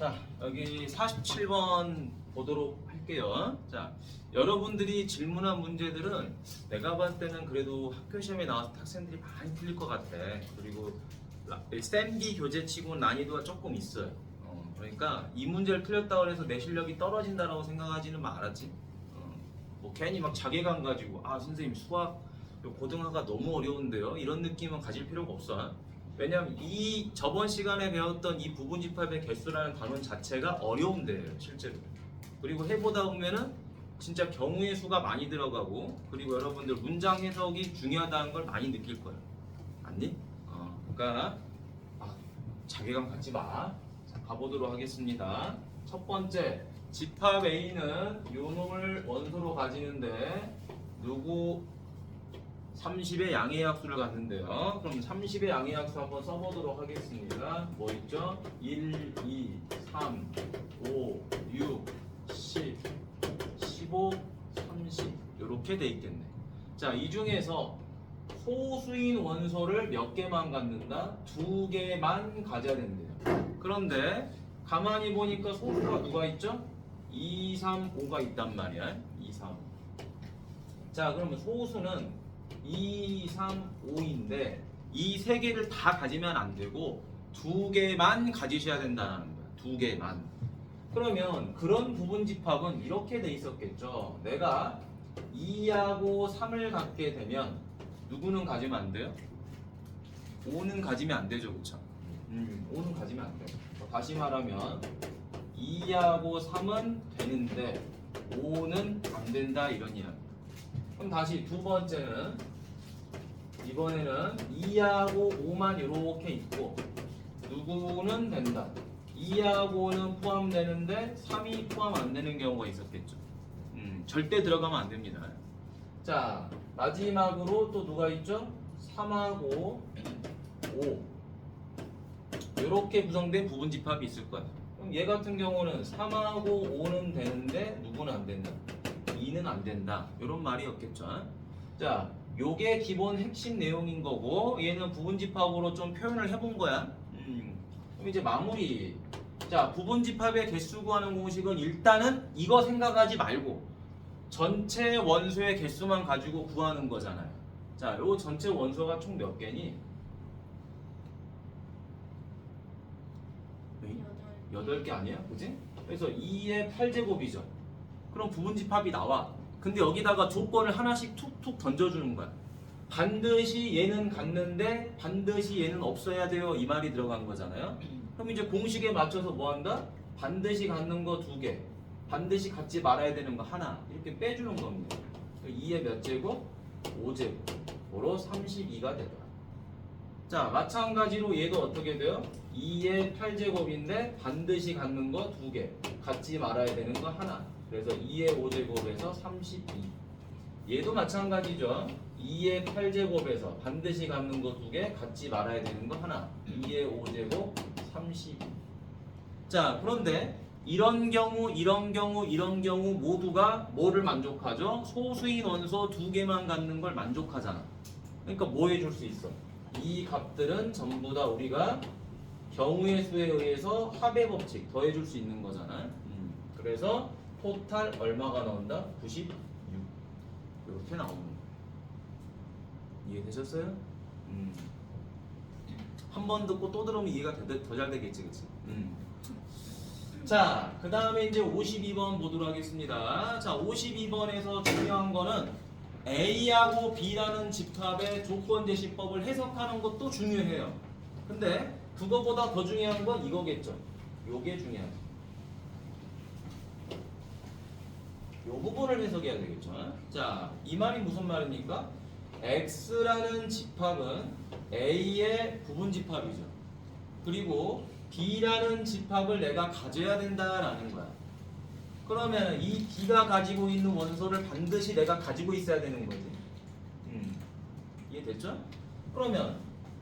자, 여기 47번 보도록 할게요. 자, 여러분들이 질문한 문제들은 내가 봤을 때는 그래도 학교 시험에 나와서 학생들이 많이 틀릴 것 같아. 그리고 쌤비 교재치고 난이도가 조금 있어요. 그러니까 이 문제를 틀렸다고 해서 내 실력이 떨어진다라고 생각하지는 말았지. 뭐 괜히 막 자괴감 가지고 아 선생님 수학 고등어가 너무 어려운데요. 이런 느낌은 가질 필요가 없어. 왜냐면 이 저번 시간에 배웠던 이 부분집합의 개수라는 단원 자체가 어려운데요, 실제로. 그리고 해보다 보면은 진짜 경우의 수가 많이 들어가고, 그리고 여러분들 문장 해석이 중요하다는 걸 많이 느낄 거예요. 맞니? 그러니까 자괴감 갖지 마. 자, 가보도록 하겠습니다. 첫 번째, 집합 A는 요 놈을 원소로 가지는데 누구 30의 양의 약수를 갖는데요. 그럼 30의 양의 약수 한번 써보도록 하겠습니다. 뭐 있죠? 1, 2, 3, 5, 6, 10, 15, 30 이렇게 돼 있겠네. 자, 이 중에서 소수인 원소를 몇 개만 갖는다? 2개만 가져야 된대요. 그런데 가만히 보니까 소수가 누가 있죠? 2, 3, 5가 있단 말이야. 2, 3. 자, 그러면 소수는 2, 3, 5인데 이 세 개를 다 가지면 안 되고 2개만 가지셔야 된다는 거야. 2개만. 그러면 그런 부분 집합은 이렇게 돼 있었겠죠. 내가 2하고 3을 갖게 되면 누구는 가지면 안 돼요? 5는 가지면 안 되죠, 그쵸? 5는 가지면 안 돼요. 다시 말하면 2하고 3은 되는데 5는 안 된다 이런 이야기. 그럼 다시 두 번째는 이번에는 2하고 5만 이렇게 있고 누구는 된다. 2하고 5는 포함되는데 3이 포함 안 되는 경우가 있었겠죠. 절대 들어가면 안 됩니다. 자, 마지막으로 또 누가 있죠? 3하고 5 이렇게 구성된 부분 집합이 있을 거예요. 그럼 얘 같은 경우는 3하고 5는 되는데 누구는 안 된다. 2는 안 된다. 이런 말이었겠죠. 자, 요게 기본 핵심 내용인 거고 얘는 부분집합으로 좀 표현을 해본 거야. 그럼 이제 마무리. 자, 부분집합의 개수 구하는 공식은 일단은 이거 생각하지 말고 전체 원소의 개수만 가지고 구하는 거잖아요. 자, 요 전체 원소가 총 몇 개니? 8개 아니야? 그지? 그래서 2의 8제곱이죠. 그럼 부분집합이 나와. 근데 여기다가 조건을 하나씩 툭툭 던져주는 거야. 반드시 얘는 갖는데 반드시 얘는 없어야 돼요. 이 말이 들어간 거잖아요. 그럼 이제 공식에 맞춰서 뭐 한다? 반드시 갖는 거 2개, 반드시 갖지 말아야 되는 거 하나 이렇게 빼주는 겁니다. 2의 몇 제곱? 5제곱으로 32가 되더라. 자, 마찬가지로 얘도 어떻게 돼요? 2의 8제곱인데 반드시 갖는 거 2개, 갖지 말아야 되는 거 하나. 그래서 2의 5제곱에서 32. 얘도 마찬가지죠. 2의 8제곱에서 반드시 갖는 거 2개, 갖지 말아야 되는 거 하나. 2의 5제곱 32. 자, 그런데 이런 경우, 이런 경우, 이런 경우 모두가 뭐를 만족하죠? 소수인 원소 2개만 갖는 걸 만족하잖아. 그러니까 뭐 해줄 수 있어? 이 값들은 전부 다 우리가 경우의 수에 의해서 합의 법칙 더해줄 수 있는 거잖아. 그래서 토탈 얼마가 나온다? 96. 이렇게 나오는 거예요. 이해되셨어요? 한 번 듣고 또 들으면 이해가 더 잘 되겠지, 그치? 자, 그 다음에 이제 52번 보도록 하겠습니다. 자, 52번에서 중요한 거는 A하고 B라는 집합의 조건제시법을 해석하는 것도 중요해요. 근데 그거보다 더 중요한 건 이거겠죠. 요게 중요하죠. 요 부분을 해석해야 되겠죠. 자, 이 말이 무슨 말입니까? X라는 집합은 A의 부분집합이죠. 그리고 B라는 집합을 내가 가져야 된다라는 거야. 그러면 이 B가 가지고 있는 원소를 반드시 내가 가지고 있어야 되는 거지. 이해됐죠? 그러면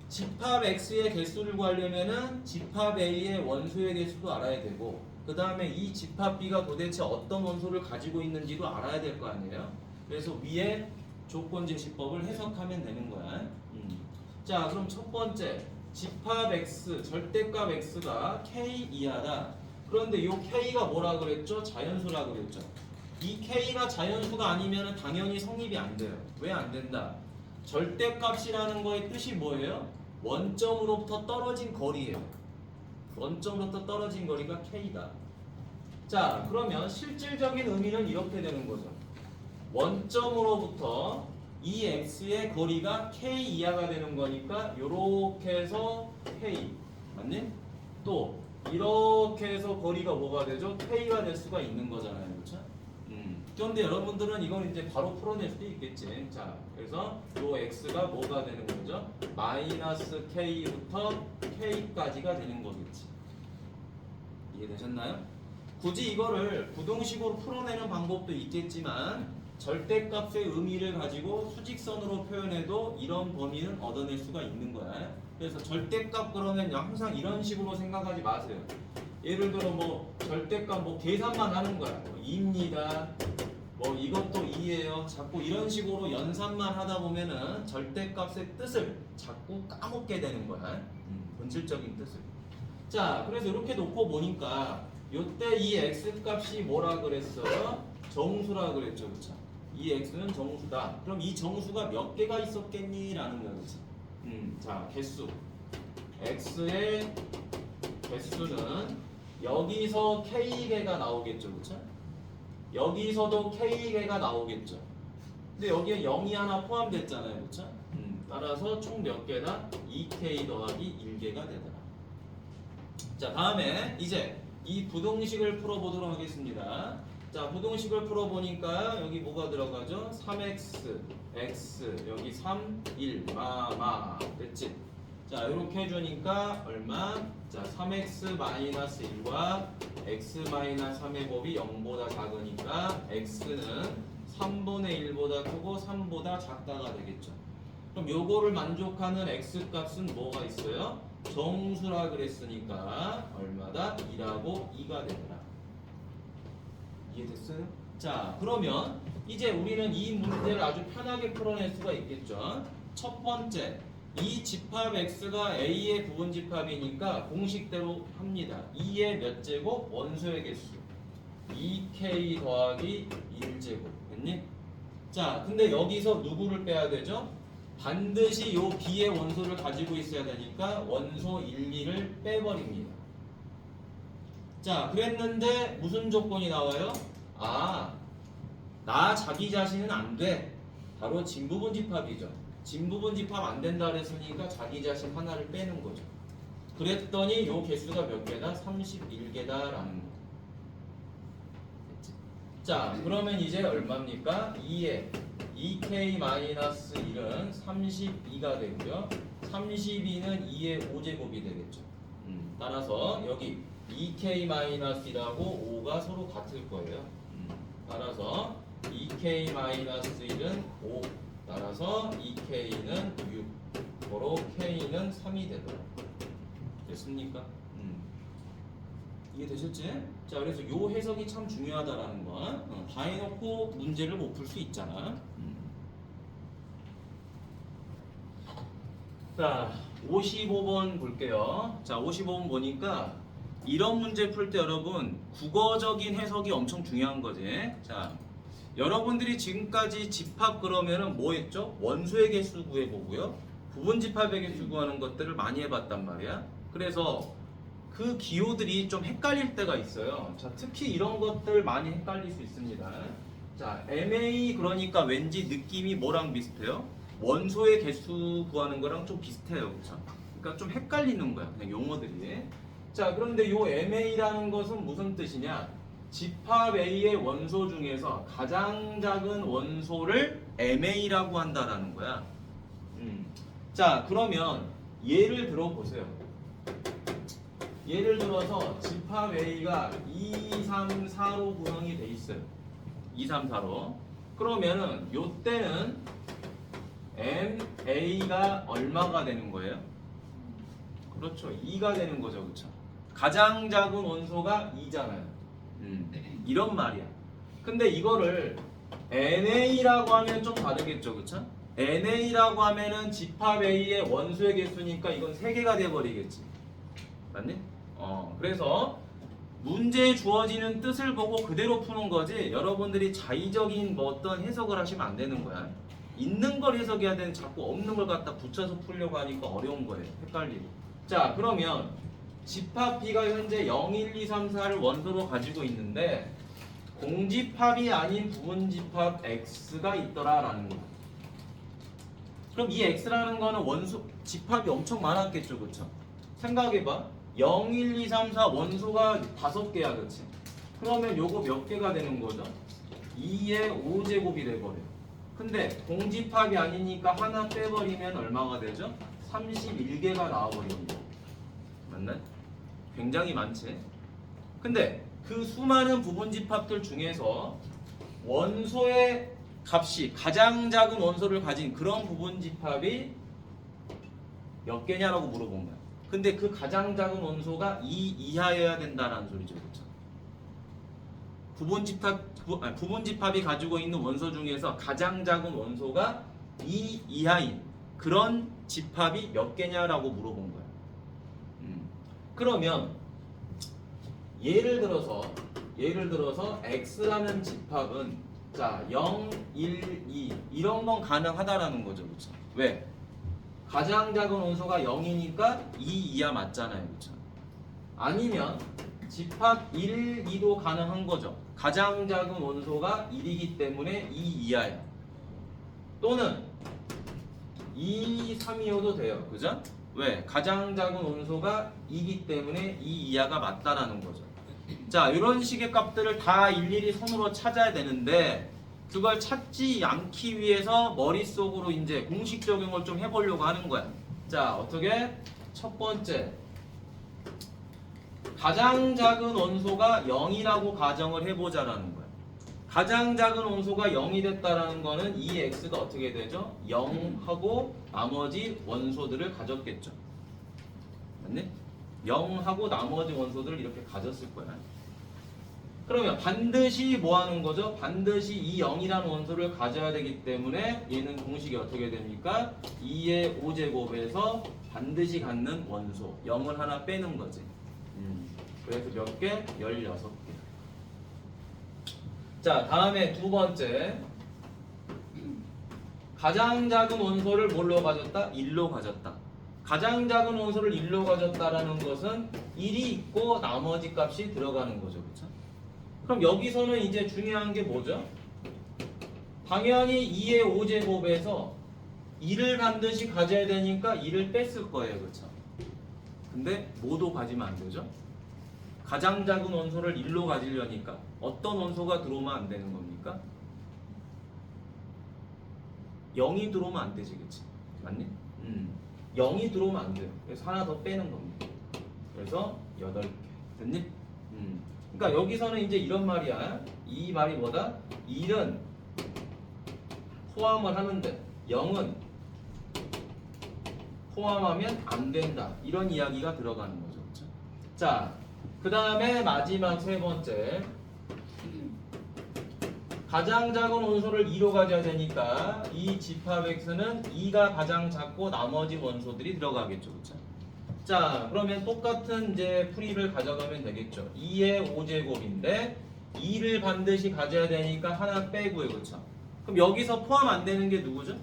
집합 X의 개수를 구하려면은 집합 A의 원소의 개수도 알아야 되고, 그 다음에 이 집합 B가 도대체 어떤 원소를 가지고 있는지도 알아야 될 거 아니에요? 그래서 위에 조건제시법을 해석하면 되는 거야. 자, 그럼 첫 번째 집합 X, 절대값 X가 K 이하다. 그런데 이 K가 뭐라 그랬죠? 자연수라 그랬죠. 이 K가 자연수가 아니면 당연히 성립이 안 돼요. 왜 안 된다? 절대값이라는 거의 뜻이 뭐예요? 원점으로부터 떨어진 거리예요. 원점으로부터 떨어진 거리가 K다. 자, 그러면 실질적인 의미는 이렇게 되는 거죠. 원점으로부터 이 x의 거리가 k 이하가 되는 거니까 이렇게 해서 k 맞니? 또 이렇게 해서 거리가 뭐가 되죠? k가 될 수가 있는 거잖아요, 그렇죠? 그런데 여러분들은 이건 이제 바로 풀어낼 수도 있겠지. 자, 그래서 요 x가 뭐가 되는 거죠? 마이너스 k부터 k까지가 되는 거겠지. 이해되셨나요? 굳이 이거를 부등식으로 풀어내는 방법도 있겠지만 절대값의 의미를 가지고 수직선으로 표현해도 이런 범위는 얻어낼 수가 있는 거야. 그래서 절대값 그러면 항상 이런 식으로 생각하지 마세요. 예를 들어 뭐 절대값 뭐 계산만 하는 거야. 뭐 2입니다. 뭐 이것도 2예요. 자꾸 이런 식으로 연산만 하다 보면은 절대값의 뜻을 자꾸 까먹게 되는 거야. 본질적인 뜻을. 자, 그래서 이렇게 놓고 보니까 요때 이 x값이 뭐라 그랬어요? 정수라 그랬죠, 그렇죠? 이 x는 정수다. 그럼 이 정수가 몇 개가 있었겠니? 라는 거야, 그렇죠? 자, 개수. x의 개수는 여기서 k개가 나오겠죠, 그렇죠? 여기서도 k개가 나오겠죠. 근데 여기에 0이 하나 포함됐잖아요, 그렇죠? 따라서 총 몇 개다? 2k 더하기 1개가 되더라. 자, 다음에 이제 이 부등식을 풀어보도록 하겠습니다. 자, 부등식을 풀어보니까 여기 뭐가 들어가죠? 3x, x, 여기 3, 1, 됐지? 자, 이렇게 해주니까 얼마? 자, 3x 마이너스 1과 x 마이너스 3의 곱이 0보다 작으니까 x는 3분의 1보다 크고 3보다 작다가 되겠죠. 그럼 요거를 만족하는 x값은 뭐가 있어요? 정수라 그랬으니까 얼마다? 2라고 2가 되더라. 이해됐어요? 자, 그러면 이제 우리는 이 문제를 아주 편하게 풀어낼 수가 있겠죠. 첫 번째, 이 집합 x가 a의 부분집합이니까 공식대로 합니다. 2의 몇 제곱? 원소의 개수 2k 더하기 1제곱 됐니? 자, 근데 여기서 누구를 빼야 되죠? 반드시 요 b의 원소를 가지고 있어야 되니까 원소 1, 2를 빼버립니다. 자, 그랬는데 무슨 조건이 나와요? 아, 나 자기 자신은 안 돼. 바로 진부분집합이죠. 진부분집합 안 된다 그랬으니까 자기 자신 하나를 빼는 거죠. 그랬더니 요 개수가 몇 개다? 31개다라는 거. 자, 그러면 이제 얼마입니까? 2에 2k-1은 32가 되고요. 32는 2의 5제곱이 되겠죠. 따라서 여기 2k-1하고 5가 서로 같을 거예요. 따라서 2k-1은 5, 따라서 2k는 6, 바로 k는 3이 되더라고요. 됐습니까? 이해되셨지? 자, 그래서 요 해석이 참 중요하다라는 거. 다 해놓고 문제를 못 풀 수 있잖아. 자, 55번 볼게요. 자, 55번 보니까 이런 문제 풀 때 여러분 국어적인 해석이 엄청 중요한 거지. 자, 여러분들이 지금까지 집합 그러면은 뭐 했죠? 원소의 개수 구해보고요. 부분집합의 개수 구하는 것들을 많이 해봤단 말이야. 그래서 그 기호들이 좀 헷갈릴 때가 있어요. 자, 특히 이런 것들 많이 헷갈릴 수 있습니다. 자, MA 그러니까 왠지 느낌이 뭐랑 비슷해요? 원소의 개수 구하는 거랑 좀 비슷해요. 그쵸? 그러니까 좀 헷갈리는 거야. 그냥 용어들이. 자, 그런데 요 MA라는 것은 무슨 뜻이냐? 집합 A의 원소 중에서 가장 작은 원소를 MA라고 한다라는 거야. 자, 그러면 예를 들어 보세요. 예를 들어서 집합 A가 2, 3, 4로 구성이 돼 있어요. 2, 3, 4로. 그러면은 요 때는 MA가 얼마가 되는 거예요? 그렇죠. 2가 되는 거죠. 그렇죠? 가장 작은 원소가 2잖아요. 이런 말이야. 근데 이거를 NA라고 하면 좀 다르겠죠. 그렇죠? NA라고 하면은 집합 A의 원소의 개수니까 이건 3개가 돼 버리겠지. 맞니? 그래서 문제에 주어지는 뜻을 보고 그대로 푸는 거지 여러분들이 자의적인 뭐 어떤 해석을 하시면 안 되는 거야. 있는 걸 해석해야 되는 자꾸 없는 걸 갖다 붙여서 풀려고 하니까 어려운 거예요. 헷갈리고. 자 그러면 집합 B가 현재 0, 1, 2, 3, 4를 원소로 가지고 있는데 공집합이 아닌 부분집합 X가 있더라라는 거야. 그럼 이 X라는 거는 원소 집합이 엄청 많았겠죠, 그렇죠? 생각해봐. 0, 1, 2, 3, 4 원소가 5개야, 그렇지? 그러면 요거 몇 개가 되는 거죠? 2의 5제곱이 돼버려. 근데 공집합이 아니니까 하나 빼버리면 얼마가 되죠? 31개가 나와버립니다. 맞나요? 굉장히 많지? 근데 그 수많은 부분집합들 중에서 원소의 값이 가장 작은 원소를 가진 그런 부분집합이 몇 개냐라고 물어본 거야. 근데 그 가장 작은 원소가 2 이하여야 된다는 소리죠. 그렇죠? 부분집합이 가지고 있는 원소 중에서 가장 작은 원소가 2 이하인 그런 집합이 몇 개냐라고 물어본 거야. 그러면 예를 들어서 X라는 집합은 자 0, 1, 2 이런 건 가능하다라는 거죠. 그렇죠? 왜? 가장 작은 원소가 0이니까 2 이하 맞잖아요. 그렇죠? 아니면 집합 1, 2도 가능한 거죠. 가장 작은 원소가 1이기 때문에 2 이하야. 또는 2, 3, 2호도 돼요. 그죠? 왜? 가장 작은 원소가 2이기 때문에 2 이하가 맞다라는 거죠. 자, 이런 식의 값들을 다 일일이 손으로 찾아야 되는데 그걸 찾지 않기 위해서 머릿속으로 이제 공식 적용을 좀 해보려고 하는 거야. 자, 어떻게? 첫 번째, 가장 작은 원소가 0이라고 가정을 해보자라는 거야. 가장 작은 원소가 0이 됐다라는 거는 이 x가 어떻게 되죠? 0하고 나머지 원소들을 가졌겠죠. 맞네? 0하고 나머지 원소들을 이렇게 가졌을 거야. 그러면 반드시 뭐 하는 거죠? 반드시 이 0이라는 원소를 가져야 되기 때문에 얘는 공식이 어떻게 됩니까? 2의 5제곱에서 반드시 갖는 원소 0을 하나 빼는 거지. 그래서 몇 개? 16개. 자, 다음에 두 번째. 가장 작은 원소를 뭘로 가졌다? 1로 가졌다. 가장 작은 원소를 1로 가졌다라는 것은 1이 있고 나머지 값이 들어가는 거죠. 그렇죠? 그럼 여기서는 이제 중요한 게 뭐죠? 당연히 2의 5제곱에서 2를 반드시 가져야 되니까 2를 뺐을 거예요. 그렇죠? 근데 뭐도 가지면 안 되죠? 가장 작은 원소를 1로 가지려니까 어떤 원소가 들어오면 안 되는 겁니까? 0이 들어오면 안 되지, 그치? 맞니? 0이 들어오면 안 돼요. 그래서 하나 더 빼는 겁니다. 그래서 8개. 됐니? 그러니까 여기서는 이제 이런 말이야. 이 말이 뭐다? 1은 포함을 하는데 0은 포함하면 안 된다. 이런 이야기가 들어가는 거죠. 그렇죠? 자, 그 다음에 마지막 세 번째. 가장 작은 원소를 2로 가져야 되니까 이 집합 X는 2가 가장 작고 나머지 원소들이 들어가겠죠. 그렇죠? 자, 그러면 똑같은 이제 풀이를 가져가면 되겠죠. 2의 5제곱인데 2를 반드시 가져야 되니까 하나 빼고요. 그렇죠? 그럼 여기서 포함 안 되는 게 누구죠?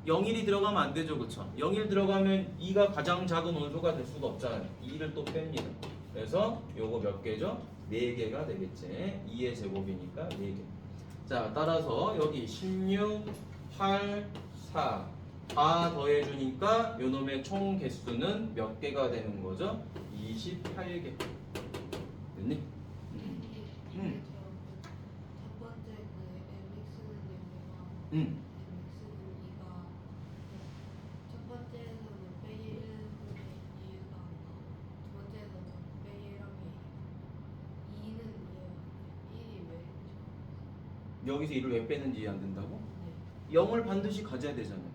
0일이 들어가면 안 되죠. 그렇죠? 0일 들어가면 2가 가장 작은 원소가 될 수가 없잖아요. 2를 또 뺍니다. 그래서 요거 몇 개죠? 4개가 되겠지. 2의 제곱이니까 4개. 자, 따라서 여기 16, 8, 4 다 더해주니까 요놈의 총 개수는 몇 개가 되는 거죠? 28개. 됐니? 첫 번째 그 MX는 0이고 응. MX는 2가 첫 번째에서는 빼기 1분의 2가 두 번째에서는 빼기 1하면 2는 2예요. 1이 왜? 여기서 1을 왜 빼는지 이해 안 된다고? 네. 0을 반드시 가져야 되잖아요. 네.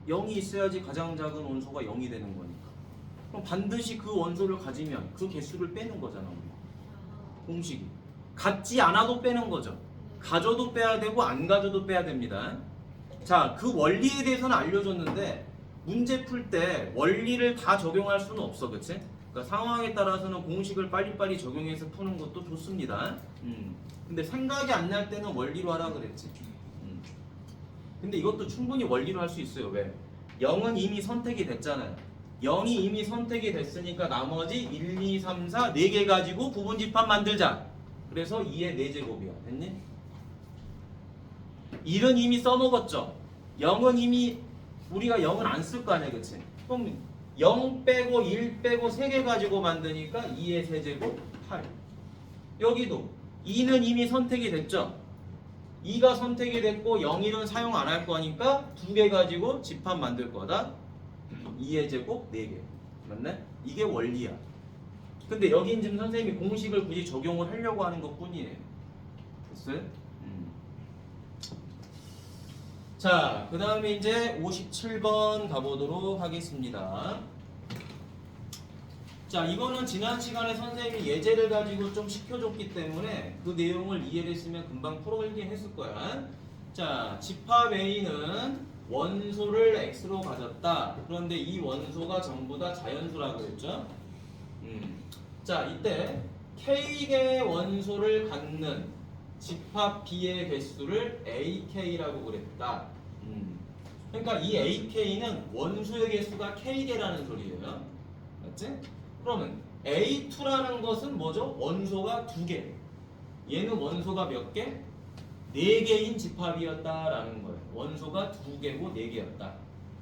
0이 있어야지 가장 작은 원소가 0이 되는 거니까. 그럼 반드시 그 원소를 가지면 그 개수를 빼는 거잖아. 우리. 아하. 공식이. 같지 않아도 빼는 거죠. 가져도 빼야 되고 안 가져도 빼야 됩니다. 자, 그 원리에 대해서는 알려줬는데 문제 풀 때 원리를 다 적용할 수는 없어. 그치? 그러니까 상황에 따라서는 공식을 빨리빨리 적용해서 푸는 것도 좋습니다. 근데 생각이 안 날 때는 원리로 하라 그랬지. 근데 이것도 충분히 원리로 할 수 있어요. 왜? 0은 이미 선택이 됐잖아요. 0이 이미 선택이 됐으니까 나머지 1, 2, 3, 4, 4개 가지고 부분집합 만들자. 그래서 2의 4제곱이야. 됐니? 1은 이미 써먹었죠. 0은 이미 우리가 0은 안 쓸 거 아니야. 그치? 그럼 0 빼고 1 빼고 3개 가지고 만드니까 2의 세제곱 8. 여기도 2는 이미 선택이 됐죠. 2가 선택이 됐고 0일은 사용 안 할 거니까 2개 가지고 집합 만들 거다. 2의 제곱 4개. 맞네? 이게 원리야. 근데 여긴 지금 선생님이 공식을 굳이 적용을 하려고 하는 것 뿐이에요. 됐어요? 자, 그 다음에 이제 57번 가보도록 하겠습니다. 자, 이거는 지난 시간에 선생님이 예제를 가지고 좀 시켜줬기 때문에 그 내용을 이해를 했으면 금방 풀어내긴 했을 거야. 자, 집합 A는 원소를 X로 가졌다. 그런데 이 원소가 전부 다 자연수라고 그랬죠. 자, 이때 K개의 원소를 갖는 집합 B의 개수를 AK라고 그랬다. 그러니까 이 AK는 원소의 개수가 K개라는 소리예요. 맞지? 그러면 A2라는 것은 뭐죠? 원소가 2개. 얘는 원소가 몇 개? 4개인 집합이었다라는 거예요. 원소가 2개고 4개였다.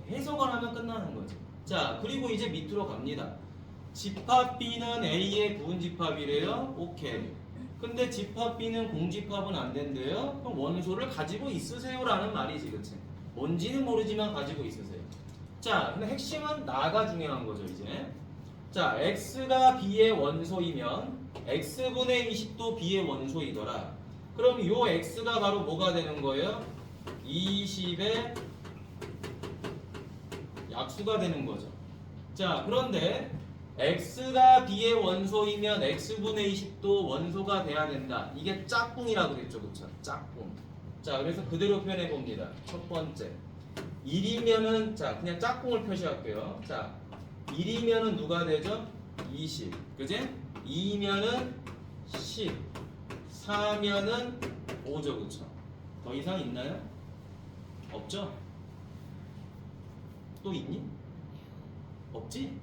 해석을 하면 끝나는 거죠. 자, 그리고 이제 밑으로 갑니다. 집합 B는 A의 부분집합이래요. 오케이. 근데 집합 B는 공집합은 안 된대요. 그럼 원소를 가지고 있으세요라는 말이지, 그치? 뭔지는 모르지만 가지고 있으세요. 자, 근데 핵심은 나가 중요한 거죠, 이제. 자, X가 B의 원소이면 X분의 20도 B의 원소이더라. 그럼 요 X가 바로 뭐가 되는 거예요? 20의 약수가 되는 거죠. 자, 그런데 X가 B의 원소이면 X분의 20도 원소가 돼야 된다. 이게 짝꿍이라고 그랬죠, 그쵸? 짝꿍. 자, 그래서 그대로 표현해 봅니다. 첫 번째. 1이면은, 자, 그냥 짝꿍을 표시할게요. 자, 1이면은 누가 되죠? 20. 그지? 2면은 10. 4면은 5죠, 그쵸? 더 이상 있나요? 없죠? 또 있니? 없지?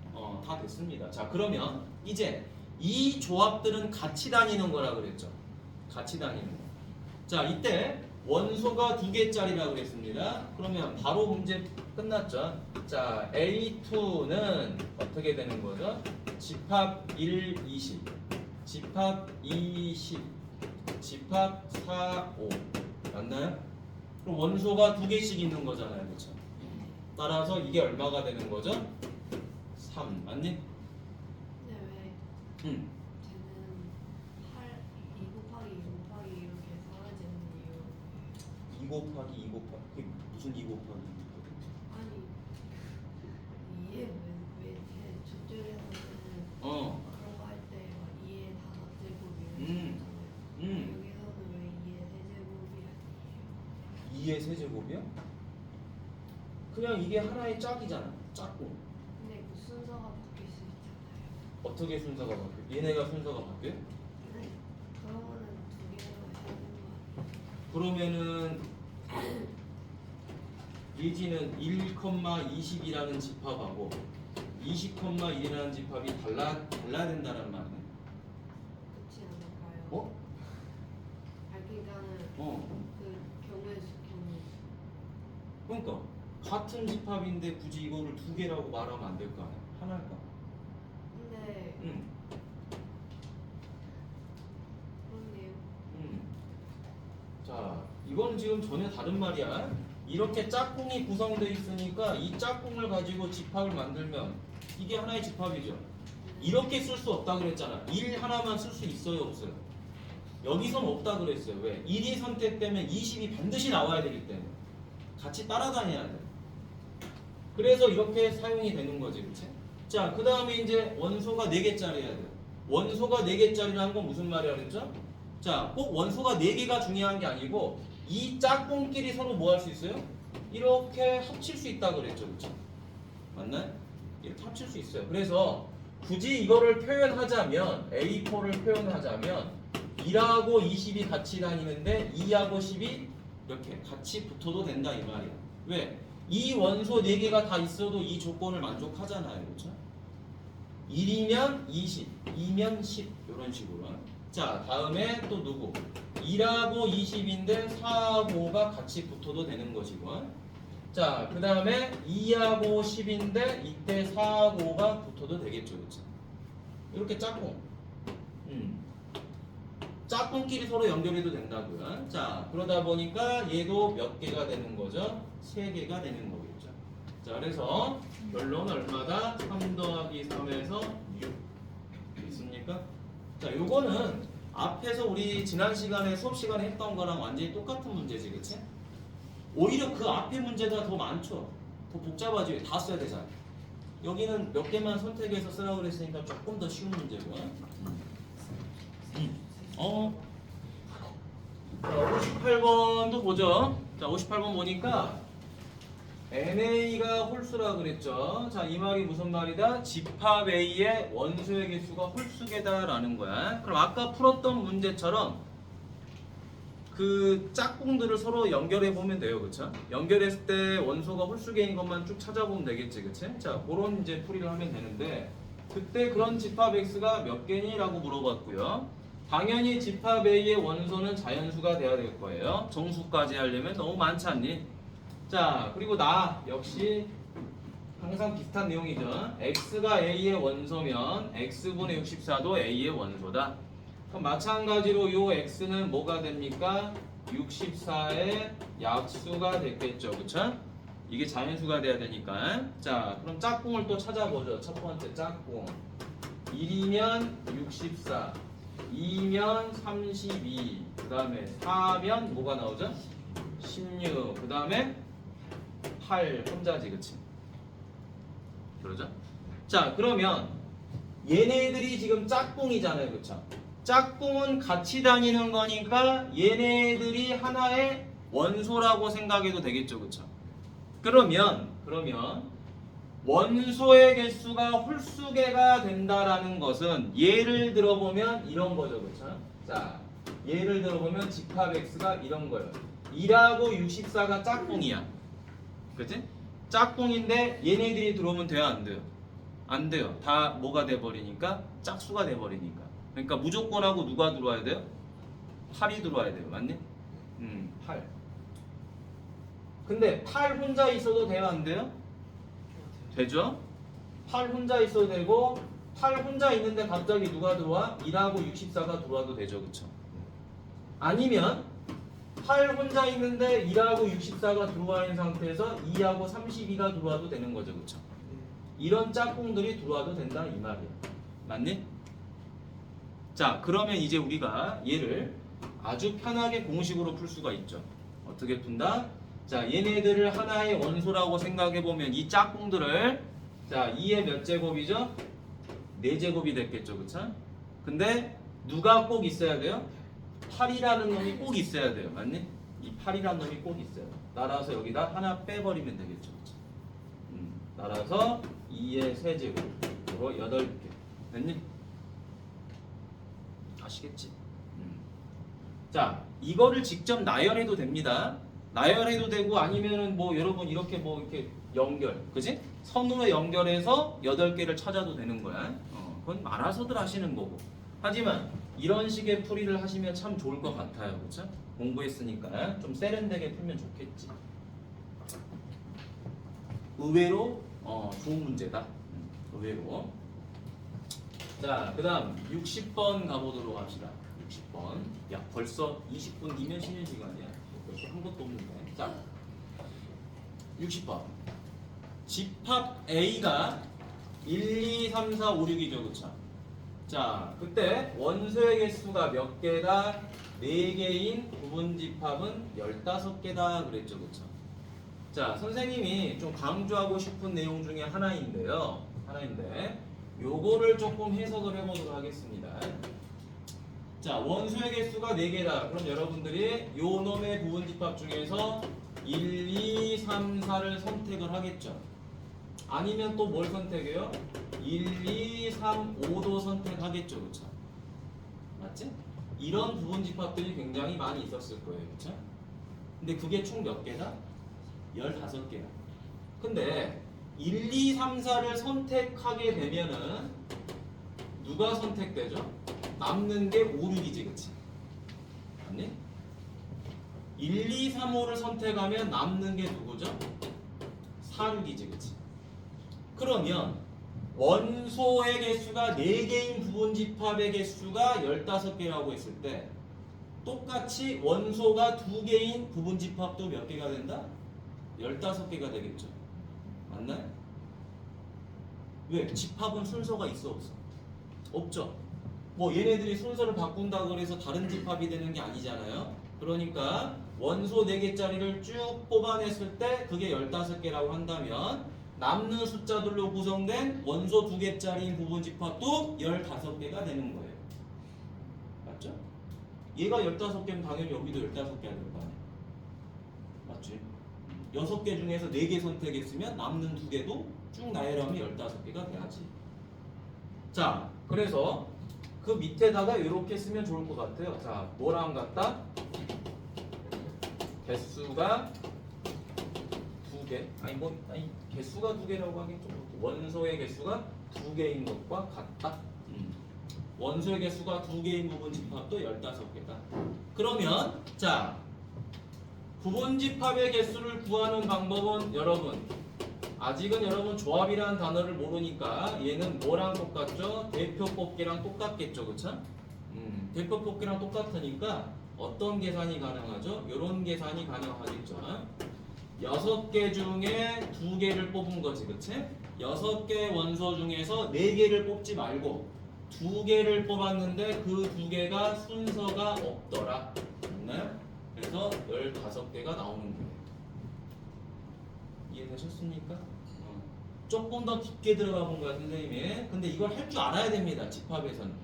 다 됐습니다. 자, 그러면 이제 이 조합들은 같이 다니는 거라 그랬죠. 같이 다니는 거. 자, 이때 원소가 2개짜리라고 그랬습니다. 그러면 바로 문제 끝났죠. 자, A2는 어떻게 되는 거죠? 집합 1, 20, 집합 2, 10, 집합 4, 5 맞나요? 그럼 원소가 2개씩 있는 거잖아요, 그렇죠? 따라서 이게 얼마가 되는 거죠? 3 맞니? 근데 왜 응. 쟤는 8, 2 곱하기 2 곱하기 이렇게 사라지는 이유 2 곱하기 2 곱하기 그게 무슨 2 곱하기 2 곱하기 아니 이해 왜 저쪽에서는 어. 그런 거 할 때 막 2의 5제곱 이렇게 음. 했잖아요. 여기서는 왜 2의 3제곱이야? 2의 세제곱이야? 그냥 이게 하나의 짝이잖아. 짝꿍. 근데 그 순서가 바뀔 수 있잖아요. 어떻게 순서가 바뀌어? 얘네가 순서가 바뀌어? 네. 그러면은 2개로 해야 되는 거 아니에요? 그러면은 예지는 1,20이라는 집합하고 20,1이라는 집합이 달라야 된다는 말이네. 그렇지 않을까요? 어? 그러니까는 어. 그 경우의 수. 그러니까 같은 집합인데 굳이 이거를 2개라고 말하면 안 될 거 아니야? 하나일까? 근데 응. 그런데요. 자, 이건 지금 전혀 다른 말이야. 이렇게 짝꿍이 구성되어 있으니까 이 짝꿍을 가지고 집합을 만들면 이게 하나의 집합이죠. 이렇게 쓸 수 없다 그랬잖아. 1 하나만 쓸 수 있어요, 없어요? 여기선 없다 그랬어요. 왜? 1이 선택되면 20이 반드시 나와야 되기 때문에 같이 따라다녀야 돼. 그래서 이렇게 사용이 되는 거지, 그치? 자, 그 다음에 이제 원소가 4개짜리 해야 돼. 원소가 4개짜리라는 건 무슨 말이야 그랬죠? 자, 꼭 원소가 4개가 중요한 게 아니고 이 짝꿍끼리 서로 뭐 할 수 있어요? 이렇게 합칠 수 있다 그랬죠, 그쵸? 맞나요? 이렇게 합칠 수 있어요. 그래서 굳이 이거를 표현하자면 A4를 표현하자면 2하고 20이 같이 다니는데 2하고 10이 이렇게 같이 붙어도 된다 이 말이야. 왜? 이 원소 4개가 다 있어도 이 조건을 만족하잖아요. 그렇죠? 1이면 20, 2면 10 이런 식으로. 자, 다음에 또 누구? 1하고 20인데 4하고 5가 같이 붙어도 되는 것이고. 자, 그 다음에 2하고 10인데 이때 4하고 5가 붙어도 되겠죠. 그렇죠? 이렇게 짝꿍. 짝꿍끼리 서로 연결해도 된다고요. 자, 그러다 보니까 얘도 몇 개가 되는 거죠? 3개가 되는 거겠죠. 자, 그래서 결론 얼마다? 3 더하기 3에서 6 있습니까? 자, 요거는 앞에서 우리 지난 시간에 수업 시간에 했던 거랑 완전히 똑같은 문제지, 그치? 오히려 그 앞에 문제가 더 많죠. 더 복잡하지. 다 써야 되잖아. 여기는 몇 개만 선택해서 쓰라고 그랬으니까 조금 더 쉬운 문제고. 자, 58번도 보죠. 자, 58번 보니까 NA가 홀수라 그랬죠. 자, 이 말이 무슨 말이다? 집합 A의 원소의 개수가 홀수계다라는 거야. 그럼 아까 풀었던 문제처럼 그 짝꿍들을 서로 연결해 보면 돼요. 그쵸? 연결했을 때 원소가 홀수계인 것만 쭉 찾아보면 되겠지. 그치? 자, 그런 이제 풀이를 하면 되는데 그때 그런 집합 X가 몇 개니? 라고 물어봤고요. 당연히 집합 A의 원소는 자연수가 돼야 될 거예요. 정수까지 하려면 너무 많지 않니? 자, 그리고 나 역시 항상 비슷한 내용이죠. X가 A의 원소면 X분의 64도 A의 원소다. 그럼 마찬가지로 요 X는 뭐가 됩니까? 64의 약수가 됐겠죠. 그쵸? 이게 자연수가 돼야 되니까. 자, 그럼 짝꿍을 또 찾아보죠. 첫 번째 짝꿍. 1이면 64, 2면 32, 그 다음에 4면 뭐가 나오죠? 16, 그 다음에 8 혼자지, 그치? 그러죠? 자, 그러면 얘네들이 지금 짝꿍이잖아요, 그쵸? 짝꿍은 같이 다니는 거니까 얘네들이 하나의 원소라고 생각해도 되겠죠, 그쵸? 그러면 원소의 개수가 홀수계가 된다라는 것은 예를 들어보면 이런 거죠, 그쵸? 자, 예를 들어보면 집합 X가 이런 거예요. 1하고 64가 짝꿍이야. 그치? 짝꿍인데 얘네들이 들어오면 돼요, 안 돼요? 안 돼요. 다 뭐가 돼버리니까? 짝수가 돼버리니까. 그러니까 무조건하고 누가 들어와야 돼요? 8이 들어와야 돼요. 맞니? 8. 근데 8 혼자 있어도 돼요, 안 돼요? 되죠? 8 혼자 있어도 되고 8 혼자 있는데 갑자기 누가 들어와? 1하고 64가 들어와도 되죠. 그쵸? 아니면 8 혼자 있는데 1하고 64가 들어와 있는 상태에서 2하고 32가 들어와도 되는 거죠. 그쵸? 이런 짝꿍들이 들어와도 된다 이 말이야. 맞니? 자, 그러면 이제 우리가 얘를 아주 편하게 공식으로 풀 수가 있죠. 어떻게 푼다? 자, 얘네들을 하나의 원소라고 생각해보면 이 짝꿍들을 자, 2의 몇 제곱이죠? 4제곱이 됐겠죠. 그쵸? 근데 누가 꼭 있어야 돼요? 8이라는 놈이 꼭 있어야 돼요. 맞니? 이 8이라는 놈이 꼭 있어요. 따라서 여기다 하나 빼버리면 되겠죠. 그쵸? 따라서 2의 세제곱으로 8개. 됐니? 아시겠지? 자, 이거를 직접 나열해도 됩니다. 나열해도 되고 아니면은 뭐 여러분 이렇게 뭐 이렇게 연결, 그지? 선으로 연결해서 8개를 찾아도 되는 거야. 그건 알아서들 하시는 거고. 하지만 이런 식의 풀이를 하시면 참 좋을 것 같아요. 그렇죠? 공부했으니까 좀 세련되게 풀면 좋겠지. 의외로 좋은 문제다. 의외로. 자, 그 다음 60번 가보도록 합시다. 60번. 야, 벌써 20분 이면 쉬는 시간이야. 벌써 한 것도 없는데. 자, 60번. 집합 A가 1, 2, 3, 4, 5, 6이죠. 그쵸? 자, 그때 원소의 개수가 몇 개다? 4개인 부분집합은 15개다 그랬죠. 그쵸? 자, 선생님이 좀 강조하고 싶은 내용 중에 하나인데요. 요거를 조금 해석을 해보도록 하겠습니다. 자, 원소의 개수가 4개다. 그럼 여러분들이 요 놈의 부분집합 중에서 1, 2, 3, 4를 선택을 하겠죠. 아니면 또 뭘 선택해요? 1, 2, 3, 5도 선택하겠죠. 그쵸? 맞지? 이런 부분집합들이 굉장히 많이 있었을 거예요. 그쵸? 근데 그게 총 몇 개다? 15개야. 근데 1, 2, 3, 4를 선택하게 되면은 누가 선택되죠? 남는 게 5, 6이지. 그치? 맞니? 1, 2, 3, 5를 선택하면 남는 게 누구죠? 4, 6이지. 그치? 그러면 원소의 개수가 4개인 부분집합의 개수가 15개라고 했을 때 똑같이 원소가 2개인 부분집합도 몇 개가 된다? 15개가 되겠죠. 맞나요? 왜? 집합은 순서가 있어 없어? 없죠. 뭐 얘네들이 순서를 바꾼다고 해서 다른 집합이 되는 게 아니잖아요. 그러니까 원소 4개짜리를 쭉 뽑아냈을 때 그게 15개라고 한다면 남는 숫자들로 구성된 원소 2개짜리인 부분집합도 15개가 되는 거예요. 맞죠? 얘가 15개면 당연히 여기도 15개 될 거 아니야. 맞지? 6개 중에서 4개 선택했으면 남는 2개도 쭉 나열하면 15개가 돼야지. 자, 그래서 그 밑에다가 이렇게 쓰면 좋을 것 같아요. 자, 뭐랑 같다? 개수가 2개. 아니 개수가 2개라고 하긴 좀 그렇고 원소의 개수가 2개인 것과 같다. 원소의 개수가 2개인 부분집합도 15개다. 그러면 자, 부분집합의 개수를 구하는 방법은 여러분 아직은 여러분 조합이라는 단어를 모르니까 얘는 뭐랑 똑같죠? 대표 뽑기랑 똑같겠죠. 그쵸? 대표 뽑기랑 똑같으니까 어떤 계산이 가능하죠? 이런 계산이 가능하겠죠. 6개 중에 2개를 뽑은 거지. 그치? 6개 원소 중에서 4개를 뽑지 말고 2개를 뽑았는데 그 2개가 순서가 없더라. 맞나요? 그래서 15개가 나오는 거예요. 이해되셨습니까? 조금 더 깊게 들어가 본 거야 선생님이. 근데 이걸 할 줄 알아야 됩니다. 집합에서는.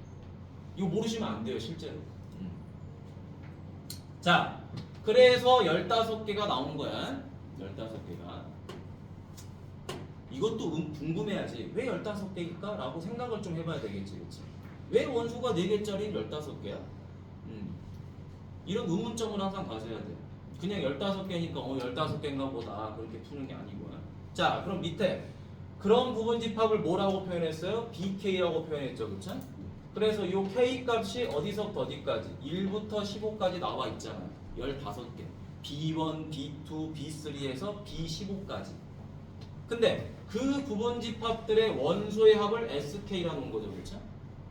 이거 모르시면 안 돼요 실제로. 자, 그래서 15개가 나온 거야. 15개가. 이것도 궁금해야지. 왜 15개일까? 라고 생각을 좀 해봐야 되겠지. 그치? 왜 원소가 4개짜리 15개야? 이런 의문점을 항상 가져야 돼. 그냥 15개니까 15개인가 보다 그렇게 푸는 게 아니고요. 자, 그럼 밑에 그런 부분집합을 뭐라고 표현했어요? BK라고 표현했죠. 그쵸? 그래서 이 K 값이 어디서부터 어디까지? 1부터 15까지 나와 있잖아요. 15개. B1, B2, B3에서 B15까지. 근데 그 부분집합들의 원소의 합을 SK라는 거죠. 그렇죠?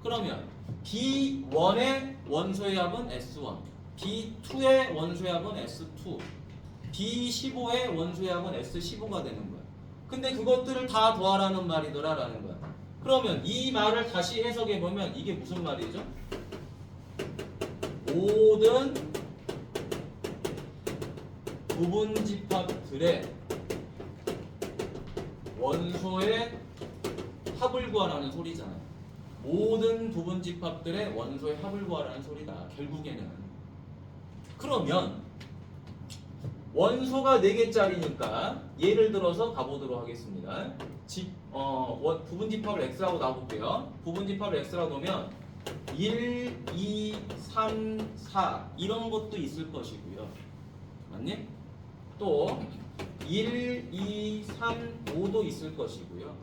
그러면 B1의 원소의 합은 S1, B2의 원소의 합은 S2, B15의 원소의 합은 S15가 되는 거야. 근데 그것들을 다 더하라는 말이더라 라는 거야. 그러면 이 말을 다시 해석해 보면 이게 무슨 말이죠? 모든 부분집합들의 원소의 합을 구하라는 소리잖아요. 모든 부분집합들의 원소의 합을 구하라는 소리다. 결국에는. 그러면 원소가 4개짜리니까 예를 들어서 가보도록 하겠습니다. 부분집합을 x라고 놔볼게요. 부분집합을 x라고 놓으면 1, 2, 3, 4 이런 것도 있을 것이고요. 맞니? 또 1, 2, 3, 5도 있을 것이고요.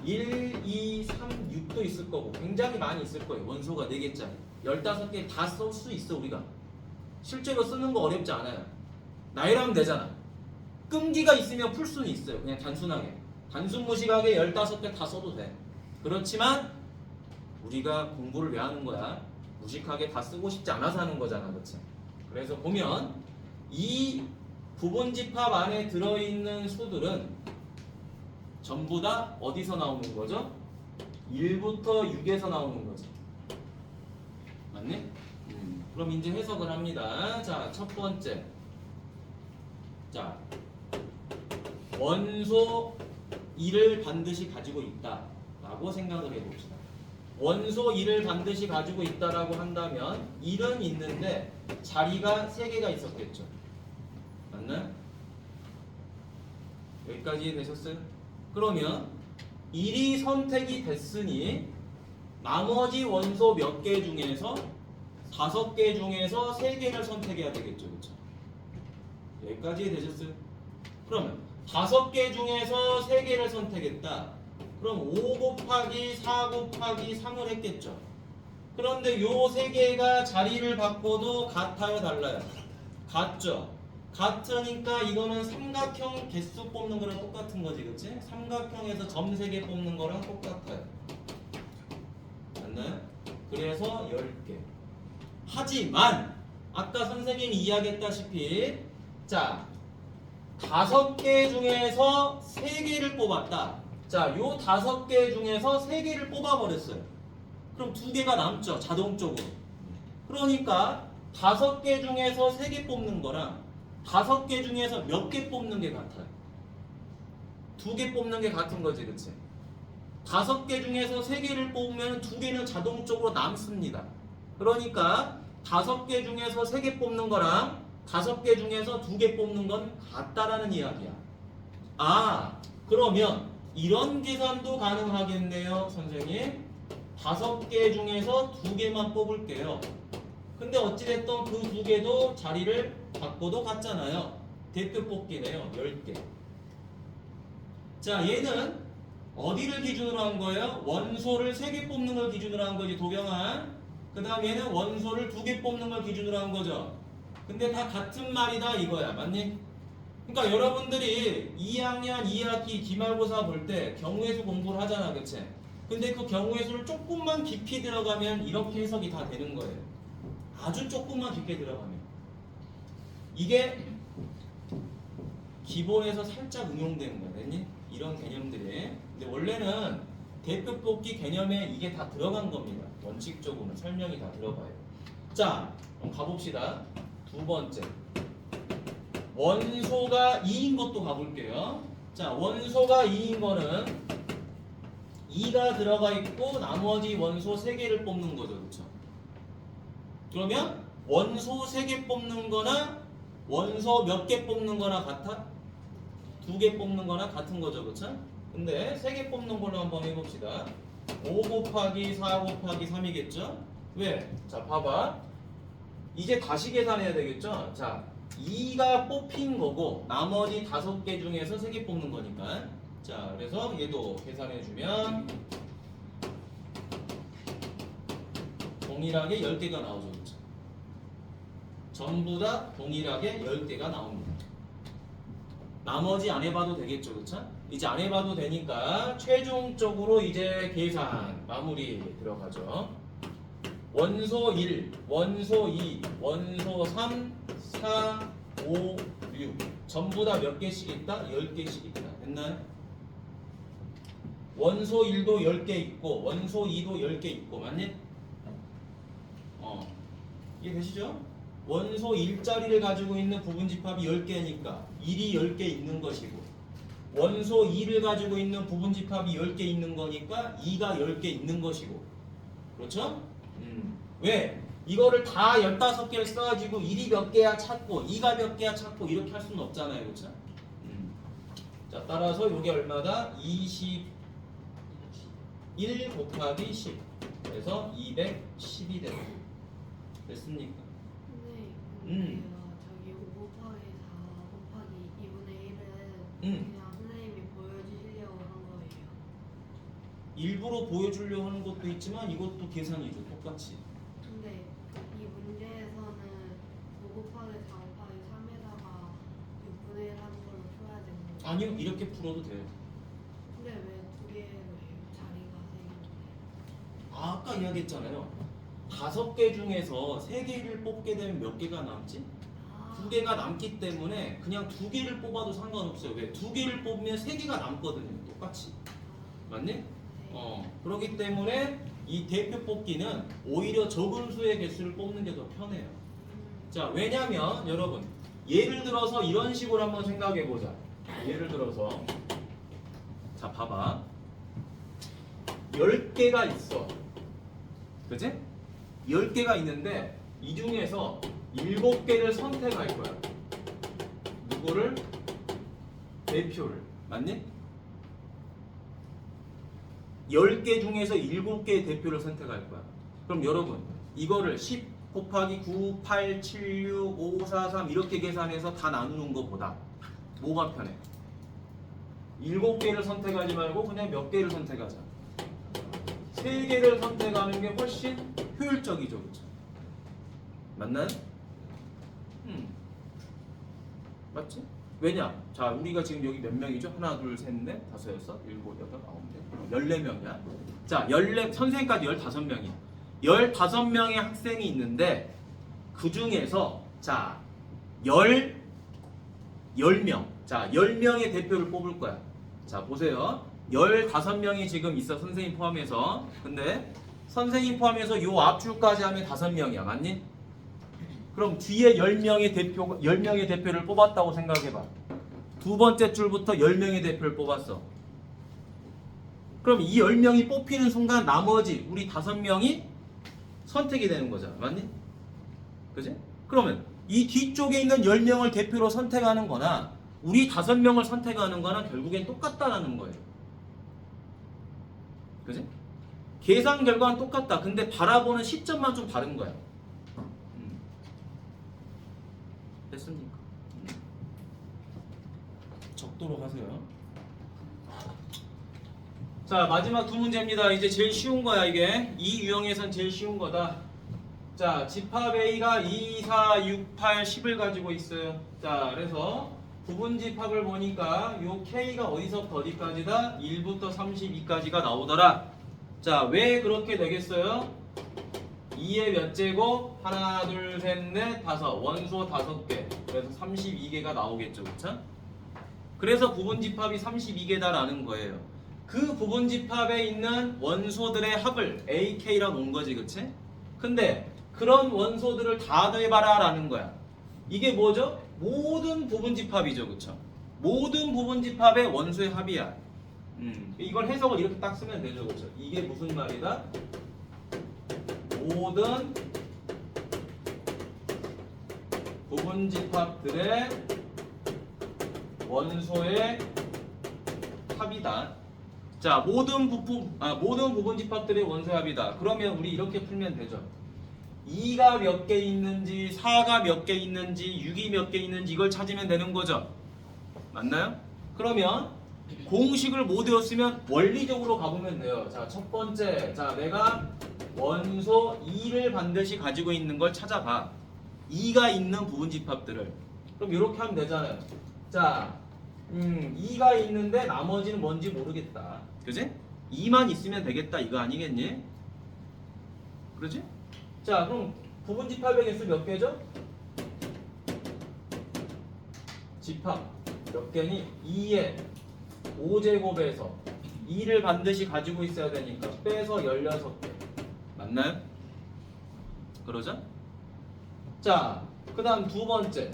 1, 2, 3, 6도 있을 거고 굉장히 많이 있을 거예요. 원소가 4개짜리 15개 다 쓸 수 있어 우리가. 실제로 쓰는 거 어렵지 않아요. 나열하면 되잖아. 끈기가 있으면 풀 수는 있어요. 그냥 단순하게 단순 무식하게 15개 다 써도 돼. 그렇지만 우리가 공부를 왜 하는 거야? 무식하게 다 쓰고 싶지 않아서 하는 거잖아. 그치? 그래서 보면 이 부분집합 안에 들어있는 수들은 전부 다 어디서 나오는 거죠? 1부터 6에서 나오는 거지. 맞니? 그럼 이제 해석을 합니다. 자, 첫 번째. 자, 원소 2를 반드시 가지고 있다 라고 생각을 해봅시다. 원소 2를 반드시 가지고 있다라고 한다면 1은 있는데 자리가 3개가 있었겠죠. 맞나요? 여기까지 되셨어요? 그러면 1이 선택이 됐으니 나머지 원소 몇 개 중에서 5개 중에서 3개를 선택해야 되겠죠. 그렇죠? 여기까지 되셨어요? 그러면 5개 중에서 3개를 선택했다. 그럼 5 곱하기 4 곱하기 3을 했겠죠. 그런데 요 3개가 자리를 바꿔도 같아요, 달라요? 같죠? 같으니까 이거는 삼각형 개수 뽑는 거랑 똑같은 거지, 그치? 삼각형에서 점 3개 뽑는 거랑 똑같아요. 맞나요? 그래서 10개. 하지만 아까 선생님이 이야기했다시피 자 5개 중에서 3개를 뽑았다. 자, 요 5개 중에서 3개를 뽑아버렸어요. 그럼 2개가 남죠, 자동적으로. 그러니까 5개 중에서 3개 뽑는 거랑 5개 중에서 몇 개 뽑는 게 같아요? 2개 뽑는 게 같은 거지, 그치? 5개 중에서 3개를 뽑으면 2개는 자동적으로 남습니다. 그러니까 5개 중에서 3개 뽑는 거랑 5개 중에서 2개 뽑는 건 같다라는 이야기야. 아, 그러면 이런 계산도 가능하겠네요, 선생님. 5개 중에서 2개만 뽑을게요. 근데 어찌됐든 그 2개도 자리를 바꿔도 같잖아요. 대표 뽑기네요. 10개. 자, 얘는 어디를 기준으로 한 거예요? 원소를 3개 뽑는 걸 기준으로 한 거지, 도경아. 그 다음 얘는 원소를 2개 뽑는 걸 기준으로 한 거죠. 근데 다 같은 말이다 이거야. 맞니? 그러니까 여러분들이 2학년 2학기 기말고사 볼 때 경우의 수 공부를 하잖아, 그치? 근데 그 경우의 수를 조금만 깊이 들어가면 이렇게 해석이 다 되는 거예요. 아주 조금만 깊게 들어가면. 이게 기본에서 살짝 응용되는 거야, 됐니? 이런 개념들이. 근데 원래는 대표 뽑기 개념에 이게 다 들어간 겁니다. 원칙적으로는 설명이 다 들어가요. 자, 그럼 가봅시다. 두 번째. 원소가 2인 것도 가볼게요. 자, 원소가 2인 거는 2가 들어가 있고 나머지 원소 3개를 뽑는 거죠. 그렇죠? 그러면 원소 3개 뽑는 거나 원소 몇 개 뽑는 거나 같아? 2개 뽑는 거나 같은 거죠. 그렇죠? 근데 3개 뽑는 걸로 한번 해봅시다. 5 곱하기 4 곱하기 3이겠죠? 왜? 자, 봐봐. 이제 다시 계산해야 되겠죠? 자, 2가 뽑힌 거고 나머지 5개 중에서 3개 뽑는 거니까. 자, 그래서 얘도 계산해주면 동일하게 10개가 나오죠. 그렇죠? 전부 다 동일하게 10개가 나옵니다. 나머지 안 해봐도 되겠죠, 그렇죠? 이제 안 해봐도 되니까 최종적으로 이제 계산 마무리 들어가죠. 원소 1, 원소 2, 원소 3, 4, 5, 6 전부 다 몇 개씩 있다? 10개씩 있다. 됐나요? 원소 1도 10개 있고 원소 2도 10개 있고 맞니? 이해되시죠? 원소 1자리를 가지고 있는 부분집합이 10개니까 1이 10개 있는 것이고 원소 2를 가지고 있는 부분집합이 10개 있는 거니까 2가 10개 있는 것이고 그렇죠? 왜? 이거를 다 15개를 써가지고 1이 몇 개야 찾고 2가 몇 개야 찾고 이렇게 할 수는 없잖아요. 그렇죠? 자, 따라서 이게 얼마다? 21 곱하기 10 그래서 210이 되는 거예요. 됐습니까? 네. 저기 5 곱하기 4 곱하기 2분의 1은 그냥 선생님이 보여주시려고 한 거예요. 일부러 보여주려고 하는 것도 있지만 이것도 계산이죠. 똑같이. 근데 이 문제에서는 5 곱하기 4 곱하기 3에다가 6분의 1 하는 걸로 풀어야 되는 거예요. 아니요. 이렇게 풀어도 돼요. 근데 왜 두 개로 해요? 자리가 세 개인데. 아까 이야기했잖아요. 5개 중에서 3개를 뽑게 되면 몇 개가 남지? 2개가 남기 때문에 그냥 2개를 뽑아도 상관없어요. 왜? 2개를 뽑으면 3개가 남거든요. 똑같이. 맞니? 그렇기 때문에 이 대표 뽑기는 오히려 적은 수의 개수를 뽑는 게 더 편해요. 자, 왜냐면 여러분 예를 들어서 이런 식으로 한번 생각해 보자. 예를 들어서 자, 봐봐. 10개가 있어. 그치? 10개가 있는데 이 중에서 7개를 선택할 거야. 누구를? 대표를. 맞니? 10개 중에서 7개의 대표를 선택할 거야. 그럼 여러분 이거를 10 곱하기 9, 8, 7, 6, 5, 4, 3 이렇게 계산해서 다 나누는 것보다 뭐가 편해? 7개를 선택하지 말고 그냥 몇 개를 선택하자. 3개를 선택하는 게 훨씬 효율적이죠. 그렇죠? 맞나요? 맞지? 왜냐? 자, 우리가 지금 여기 몇 명이죠? 하나, 둘, 셋, 넷, 다섯, 여섯, 일곱, 여덟, 아홉, 열, 14명이야. 자, 선생님까지 15명이야. 15명의 학생이 있는데 그 중에서 자, 10명. 자, 10명의 대표를 뽑을 거야. 자, 보세요. 15명이 지금 있어. 선생님 포함해서. 근데 선생님 포함해서 요 앞줄까지 하면 5명이야. 맞니? 그럼 뒤에 10명의 대표를 뽑았다고 생각해봐. 두 번째 줄부터 10명의 대표를 뽑았어. 그럼 이 10명이 뽑히는 순간 나머지 우리 5명이 선택이 되는 거잖아. 맞니? 그지? 그러면 이 뒤쪽에 있는 10명을 대표로 선택하는 거나 우리 5명을 선택하는 거나 결국엔 똑같다라는 거예요. 그지? 계산 결과는 똑같다. 근데 바라보는 시점만 좀 다른 거야. 됐습니까? 적도록 하세요. 자, 마지막 두 문제입니다. 이제 제일 쉬운 거야, 이게. 이 유형에선 제일 쉬운 거다. 자, 집합 A가 2, 4, 6, 8, 10을 가지고 있어요. 자, 그래서 부분 집합을 보니까 요 K가 어디서부터 어디까지다? 1부터 32까지가 나오더라. 자, 왜 그렇게 되겠어요? 2의 몇 제곱? 하나, 둘, 셋, 넷, 다섯. 원소 5개. 그래서 32개가 나오겠죠. 그쵸? 그래서 부분집합이 32개다라는 거예요. 그 부분집합에 있는 원소들의 합을 AK라 놓은 거지. 그치? 근데 그런 원소들을 다 더해봐라 라는 거야. 이게 뭐죠? 모든 부분집합이죠. 그쵸? 모든 부분집합의 원소의 합이야. 이걸 해석을 이렇게 딱 쓰면 되죠. 그쵸? 이게 무슨 말이다? 모든 부분집합들의 원소의 합이다. 자, 모든 부분집합들의 원소의 합이다. 그러면 우리 이렇게 풀면 되죠. 2가 몇 개 있는지, 4가 몇 개 있는지, 6이 몇 개 있는지 이걸 찾으면 되는 거죠. 맞나요? 그러면 공식을 못 외웠으면 원리적으로 가보면 돼요. 자, 첫 번째, 자, 내가 원소 2를 반드시 가지고 있는 걸 찾아봐. 2가 있는 부분집합들을. 그럼 이렇게 하면 되잖아요. 자, 2가 있는데 나머지는 뭔지 모르겠다. 그지? 2만 있으면 되겠다. 이거 아니겠니? 그러지? 자, 그럼 부분집합의 개수 몇 개죠? 집합 몇 개니? 2의 5제곱에서 2를 반드시 가지고 있어야 되니까 빼서 16개. 맞나요? 그러죠? 자, 그 다음 두 번째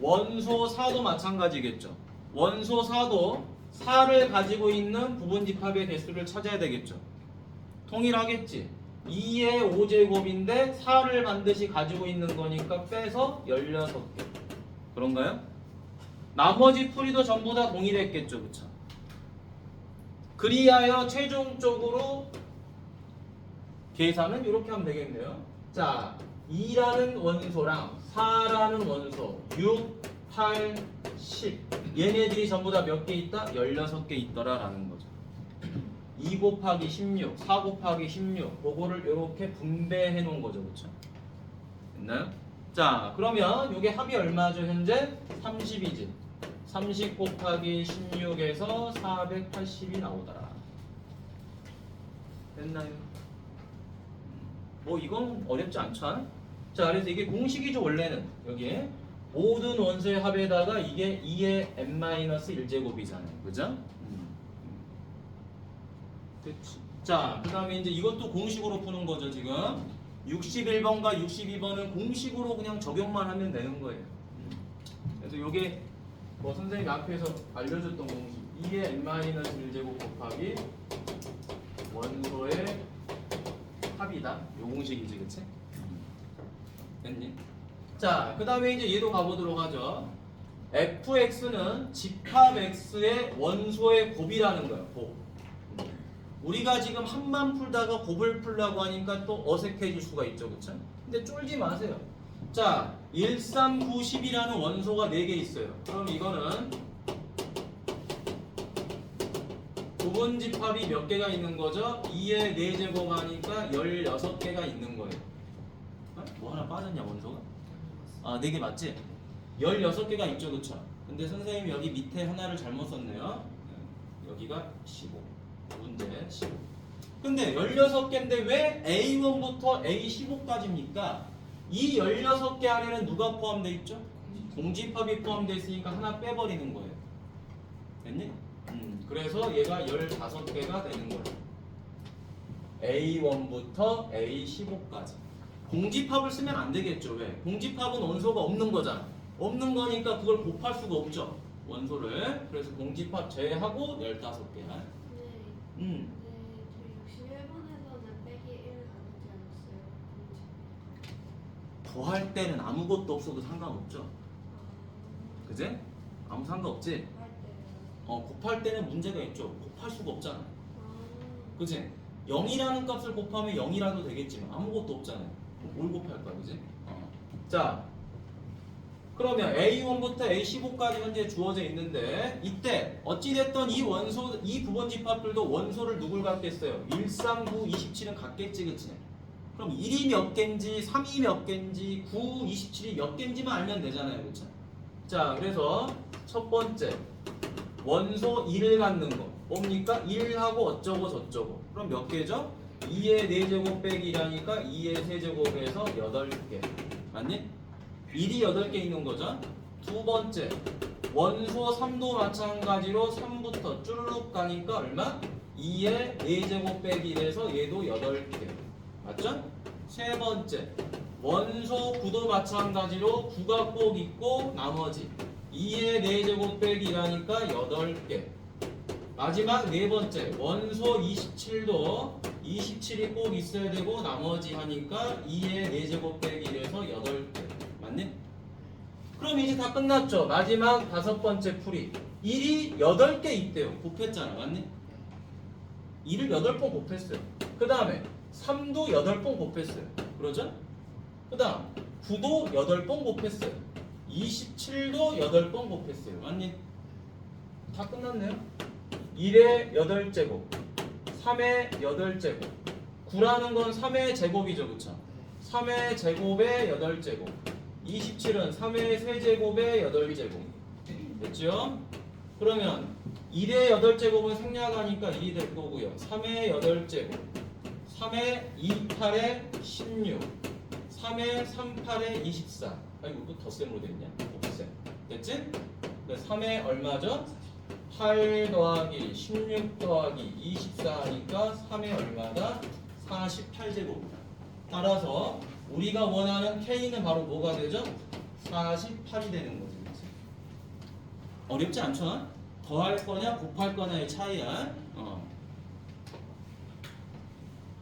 원소 4도 마찬가지겠죠. 원소 4도 4를 가지고 있는 부분집합의 개수를 찾아야 되겠죠. 동일하겠지. 2의 5제곱인데 4를 반드시 가지고 있는 거니까 빼서 16개. 그런가요? 나머지 풀이도 전부 다 동일했겠죠. 그쵸? 그리하여 최종적으로 계산은 이렇게 하면 되겠네요. 자, 2라는 원소랑 4라는 원소 6, 8, 10 얘네들이 전부 다 몇 개 있다? 16개 있더라 라는 거죠. 2 곱하기 16, 4 곱하기 16 그거를 이렇게 분배해 놓은 거죠. 그렇죠? 됐나요? 자, 그러면 이게 합이 얼마죠? 현재 30이지. 30 곱하기 16에서 480이 나오더라. 됐나요? 뭐 이건 어렵지 않죠? 자, 그래서 이게 공식이죠. 원래는 여기에 모든 원소의 합에다가 이게 2의 n-1제곱이잖아요. 그죠? 됐지. 자, 그 다음에 이제 이것도 공식으로 푸는 거죠. 지금 61번과 62번은 공식으로 그냥 적용만 하면 되는 거예요. 그래서 요게 뭐 선생님이 앞에서 알려줬던 공식 2의 n-1제곱 곱하기 원소의 합이다. 요 공식이지. 그치? 됐니? 자, 그 다음에 이제 얘도 가보도록 하죠. fx는 집합 x의 원소의 곱이라는 거예요. 곱. 우리가 지금 한만 풀다가 곱을 풀라고 하니까 또 어색해질 수가 있죠, 그쵸? 근데 쫄지 마세요. 자, 1, 3, 9, 10이라는 원소가 4개 있어요. 그럼 이거는 부분집합이 몇 개가 있는 거죠? 2의 4제곱 하니까 16개가 있는 거예요. 어? 뭐 하나 빠졌냐, 원소가? 아, 4개 맞지? 16개가 있죠, 그쵸? 근데 선생님이 여기 밑에 하나를 잘못 썼네요. 여기가 15. 문제 15. 근데 16개인데 왜 A1부터 A15까지입니까? 이 16개 안에는 누가 포함되어 있죠? 공집합이 포함되어 있으니까 하나 빼버리는 거예요. 됐니? 그래서 얘가 15개가 되는 거예요. A1부터 A15까지. 공집합을 쓰면 안 되겠죠. 왜? 공집합은 원소가 없는 거잖아. 없는 거니까 그걸 곱할 수가 없죠. 원소를. 그래서 공집합 제외하고 15개야. 네. 음. 저희 61번에서는 빼기 1을 가르치지 않았어요. 더할 때는 아무것도 없어도 상관없죠. 그제? 아무 상관없지? 할 때요. 곱할 때는 문제가 있죠. 곱할 수가 없잖아. 아. 그지? 0이라는 값을 곱하면 0이라도 되겠지만 아무것도 없잖아요. 그럼 뭘 곱할 거야, 그지? 자, 그러면 A1부터 A15까지 현재 주어져 있는데 이때 어찌됐든 이 원소, 이 부분집합들도 원소를 누굴 갖겠어요? 1, 3, 9, 27은 갖겠지, 그치? 그럼 1이 몇 개인지, 3이 몇 개인지, 9, 27이 몇 개인지만 알면 되잖아요, 그쵸? 자, 그래서 첫 번째 원소 1을 갖는 거 뭡니까? 1하고 어쩌고 저쩌고. 그럼 몇 개죠? 2의 4제곱 빼기 1하니까 2의 세제곱에서 8개. 맞니? 1이 8개 있는 거죠. 두 번째 원소 3도 마찬가지로 3부터 쭈르륵 가니까 얼마? 2의 4제곱 빼기 1에서 얘도 8개. 맞죠? 세 번째 원소 9도 마찬가지로 9가 꼭 있고 나머지 2의 4제곱 빼기 1하니까 8개. 마지막 네 번째 원소 27도 27이 꼭 있어야 되고 나머지 하니까 2의 4제곱 빼기 1에서 8개. 맞니? 그럼 이제 다 끝났죠. 마지막 다섯 번째 풀이 1이 8개 있대요. 곱했잖아. 맞니? 1을 8번 곱했어요. 그 다음에 3도 8번 곱했어요. 그러죠? 그 다음 9도 8번 곱했어요. 27도 8번 곱했어요. 맞니? 다 끝났네요. 1의 8제곱 3의 8제곱 9라는 건 3의 제곱이죠. 그쵸? 3의 제곱의 8제곱 27은 3의 세제곱의 8제곱 됐죠? 그러면 1의 8제곱은 생략하니까 1이 될 거고요. 3의 8제곱 3의 28의 16 3의 38의 24 아이고 또 덧셈으로 됐냐? 곱셈 됐지? 3의 얼마죠? 8 더하기 16 더하기 24 하니까 3의 얼마다? 48제곱이다. 따라서 우리가 원하는 K는 바로 뭐가 되죠? 48이 되는 거죠. 어렵지 않죠? 더할 거냐 곱할 거냐의 차이야.